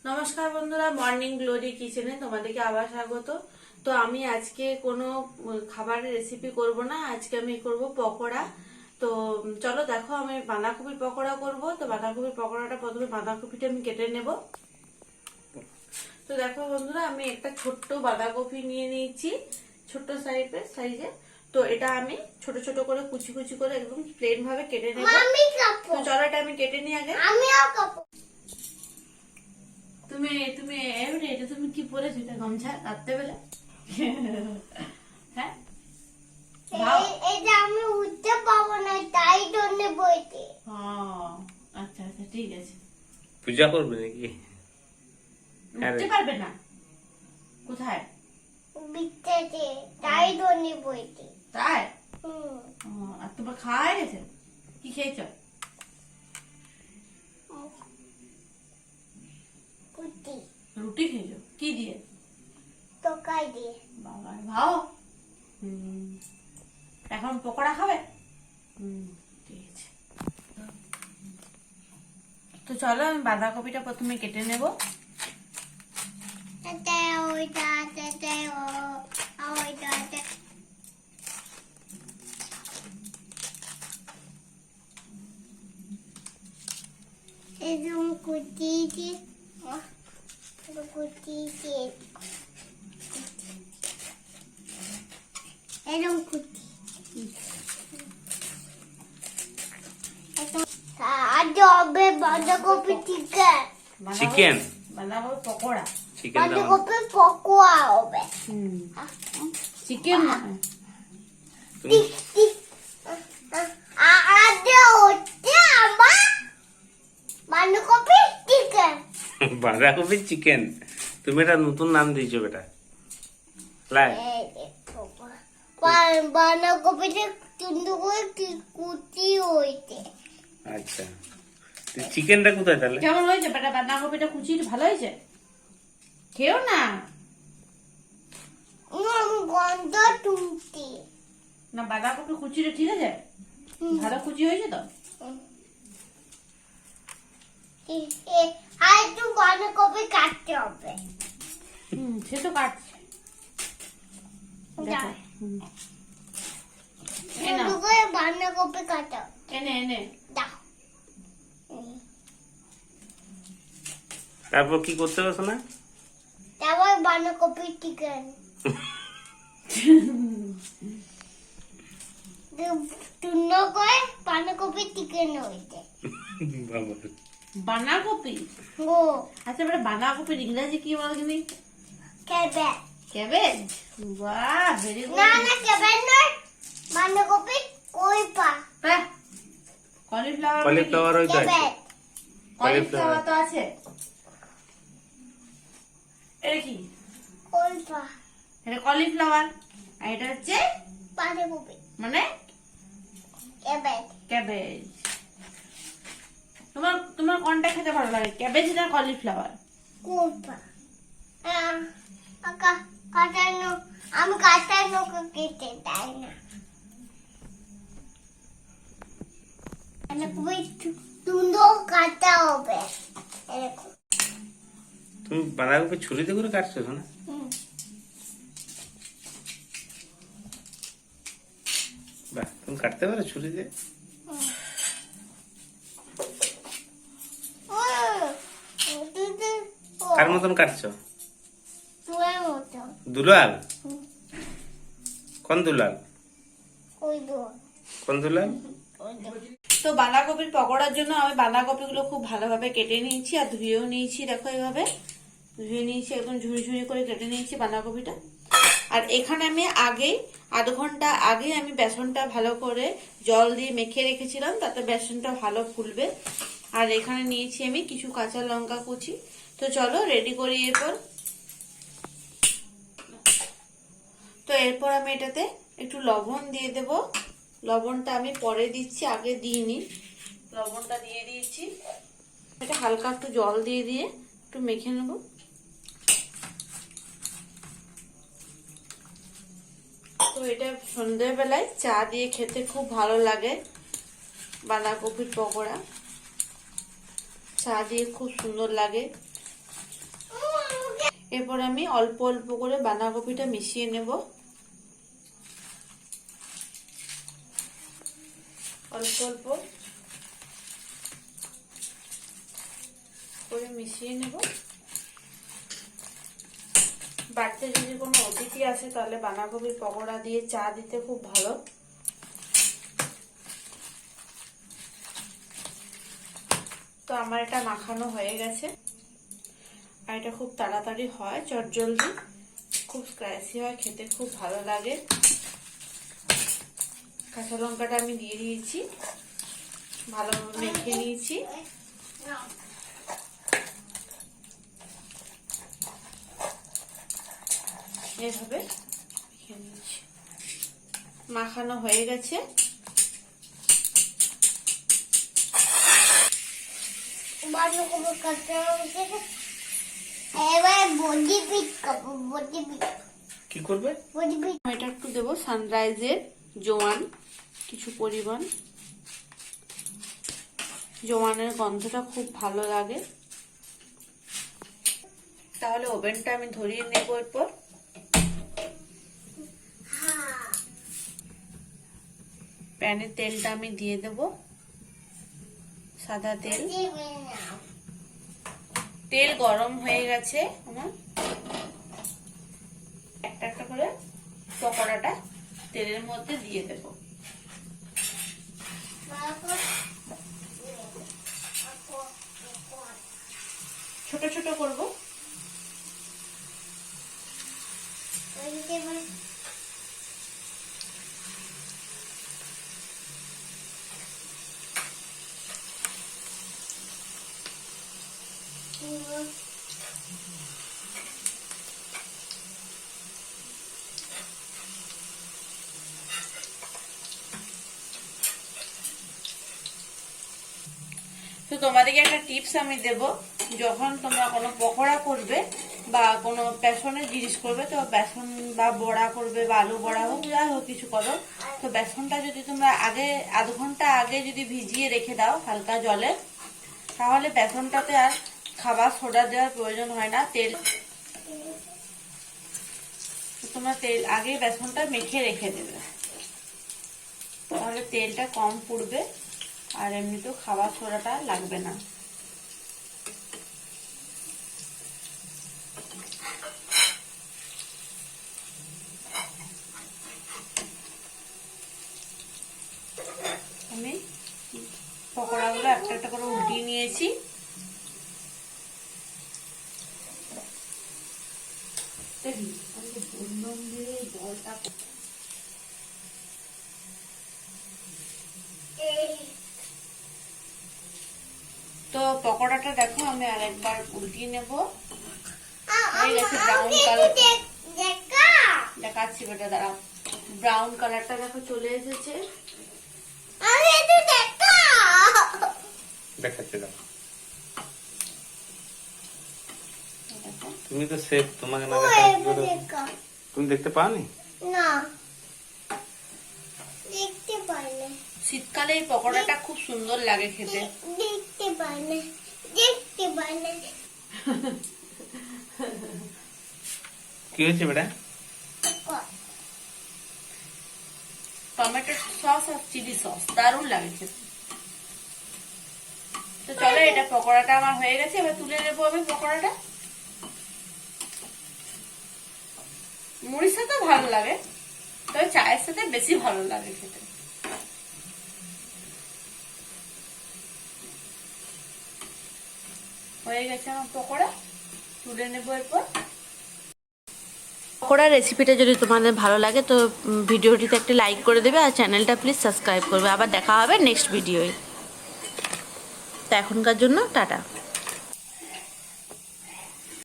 নমস্কার বন্ধুরা, morning glory কিচেনে তোমাদেরকে আবার স্বাগত। তো আমি আজকে কোনো খাবারের রেসিপি করব না, আজকে আমি করব পকোড়া। তো চলো দেখো, আমি বাঁধাকপির পকোড়া করব। তো বাঁধাকপির পকোড়াটা প্রথমে বাঁধাকপিটা আমি কেটে নেব। তো দেখো বন্ধুরা, আমি একটা ছোট্ট বাঁধাকপি নিয়ে নিয়েছি, ছোট্ট সাইজে। তো এটা আমি ছোট ছোট করে কুচি কুচি করে একদম প্লেন ভাবে কেটে নেব। তো চলো এটা আমি কেটে নিই আগে। তুমি তুমি এটা তুমি কি পরেছো? এটা গামছা রাখতে বেলা? হ্যাঁ, এটা আমি উঠতে পাবো না, তাই জন্য বইতে। আচ্ছা আচ্ছা, ঠিক আছে। পূজা করবে নাকি? উঠতে পারবে না? কোথায়? বিচ্ছেতে, তাই জন্য বইতে। তাই? আর তোমার খাওয়া হয়ে গেছে? কি খেয়েছ? রুটি খেয়েছো? কি দিয়ে? তোকাই দিয়ে। বাবা ভাও। এখন পকোড়া খাবে? ঠিক আছে। তো চলো আমি বাঁধাকপিটা প্রথমে কেটে নেব। এরকম কুচি দিয়ে এরকম কুচি আজ হবে বাঁধাকপি চিকেন, বাঁধাকপি পকোড়া। বাঁধাকপি পকোড়া হবে। চিকেন বাঁধাকপি চিকেন। তুমি এটা নতুন নাম দিয়েছো বেটা। বাঁধাকপিতে কিন্তু কুচি হয়েছে। আচ্ছা, চিকেনটা কোথায় তাহলে? কেমন হয়েছে বেটা? বাঁধাকপিটা কুচি ভালো হয়েছে? খেও না। গন্ধ তুলছি না, বাঁধাকপি কুচিটা ঠিক আছে, ভালো কুচি হয়েছে তো। আর একটু বাঁধাকপি কাটতে হবে। সে তো কাটছে। বাঁধাকপি কাটা এনে এনে দাও। তারপর কি করতে হবে না? তারপর বাঁধাকপি চিকেন টুন্ন করে বাঁধাকপি চিকেন হয়েছে। বাঁধাকপি? ও আচ্ছা বেটা, বাঁধাকপির ইংরেজি কি বলো তুমি? ক্যাবেজ। ক্যাবেজ? বাহ, ভেরি গুড। না না, ক্যাবেজ নয়, বাঁধাকপি কইপা। কলিফ্লাওয়ার? কলিফ্লাওয়ার হইতো আছে। কলিফ্লাওয়ার তো আছে। এটা কি? কইপা। এটা কলিফ্লাওয়ার, আর এটা হচ্ছে বাঁধাকপি মানে ক্যাবেজ। ক্যাবেজ। তোমার তোমার কোনটা খেতে ভালো লাগে, ক্যাবেজ না কলিফ্লাওয়ার? কইপা। কাটানো, আমি কাটানো কেটে তাই না। সুন্দর কাটা হবে এরকম। তুমি বাঁধাকপি ছুরিতে করে কাটছো না? বাহ, তুমি কাটতে পারো ছুরিতে? কার মতন কাটছো? দুলাল? কোন দুলাল? কোন দুলাল? তো বাঁধাকপির পকোড়ার জন্য আমি বাঁধাকপিগুলো খুব ভালোভাবে কেটে নিয়েছি আর ধুয়েও নিয়েছি। দেখো এইভাবে ধুয়ে নিয়েছি, একদম ঝুড়ি ঝুড়ি করে কেটে নিয়েছি বাঁধাকপিটা। আর এখানে আমি আধ ঘন্টা আগে আমি বেসনটা ভালো করে জল দিয়ে মেখে রেখেছিলাম, তাতে বেসনটা ভালো ফুলবে। আর এখানে নিয়েছি আমি কিছু কাঁচা লঙ্কা কুচি। তো চলো রেডি করি এরপর। তো এরপর আমি এটাতে একটু লবণ দিয়ে দেব। লবণটা আমি পরে দিচ্ছি, আগে দিইনি। লবণটা দিয়ে দিয়েছি। এটা হালকা একটু জল দিয়ে দিয়ে একটু মেখে নেব। তো এটা সন্ধ্যেবেলায় চা দিয়ে খেতে খুব ভালো লাগে। বাঁধাকপির পকোড়া চা দিয়ে খুব সুন্দর লাগে। এরপর আমি অল্প অল্প করে বাঁধাকপিটা মিশিয়ে নেব, অল্প অল্প করে মিশিয়ে নেব। বাড়িতে যদি কোনো অতিথি আসে তাহলে বাঁধাকপির পকোড়া দিয়ে চা দিতে খুব ভালো। তো আমার এটা মাখানো হয়ে গেছে, আর এটা খুব তাড়াতাড়ি হয়, চটজলদি, খুব স্পাইসি হয়, খেতে খুব ভালো লাগে। কাঁচা লঙ্কাটা আমি দিয়ে দিয়েছি, ভালোভাবে মেখে নিয়েছি। এইভাবে মেখে নিয়েছি, মাখানো হয়ে গেছে। কি করবে? এটা একটু দেবো সানরাইজের জোয়ান, কিছু পরিমাণ। জোয়ানের গন্ধটা খুব ভালো লাগে। তাহলে ওভেনটা আমি ধরিয়ে নেব। এরপর প্যানে তেলটা আমি দিয়ে দেব, সাদা তেল। তেল গরম হয়ে গেছে আমার, একটা একটা করে পকোড়াটা তেলের মধ্যে দিয়ে দেব। ছোট ছোট করব। তো তোমাদেরকে একটা টিপস আমি দেব, যখন তোমরা কোনো পকোড়া করবে বা কোনো বেসনের জিনিস করবে, তো বেসন বা বড়া করবে বা আলু বড়া হোক, যাই হোক কিছু করো, তো বেসনটা যদি তোমরা আগে আধ ঘন্টা আগে যদি ভিজিয়ে রেখে দাও হালকা জলে, তাহলে বেসনটাতে আর খাবার সোডা দেওয়ার প্রয়োজন হয় না। তেল তোমরা তেল আগে বেসনটা মেখে রেখে দেবে, তাহলে তেলটা কম পুড়বে আর এমনিতেও খাবার সোডাটা লাগবে না। আমি পকোড়াগুলো একটা একটা করে উল্টিয়ে নিয়েছি। তো পকোড়াটা দেখো আমি আরেকবার উল্টিয়ে নেব। হয়ে গেছে ব্রাউন কালার, দেখাচ্ছি বেটা দাঁড়াও। ব্রাউন কালারটা দেখো চলে এসেছে। দেখাচ্ছি দাও। তুমি তো সেফ, তোমাকে না দেখা তুমি দেখতে পাওনি? না, দেখতে পাইনি। শীতকালে এই পকোড়াটা খুব সুন্দর লাগে খেতে। দেখতে পাইনি, দেখতে পাইনি। কি হয়েছে বেটা? টমেটো সস আর চিলি সস দারুণ লাগে খেতে। তো চলো, এটা পকোড়াটা আমার হয়ে গেছে, এবার তুলে নেবো আমি পকোড়াটা। মুড়ির সাথে ভালো লাগে, তবে চায়ের সাথে বেশি ভালো লাগে খেতে। হয়ে গেছে আমার পকোড়া, তুলে নেবো এরপর। পকোড়ার রেসিপিটা যদি তোমাদের ভালো লাগে তো ভিডিওটিতে একটা লাইক করে দেবে আর চ্যানেলটা প্লিজ সাবস্ক্রাইব করবে। আবার দেখা হবে নেক্সট ভিডিওয়ে। তো এখনকার জন্য টাটা।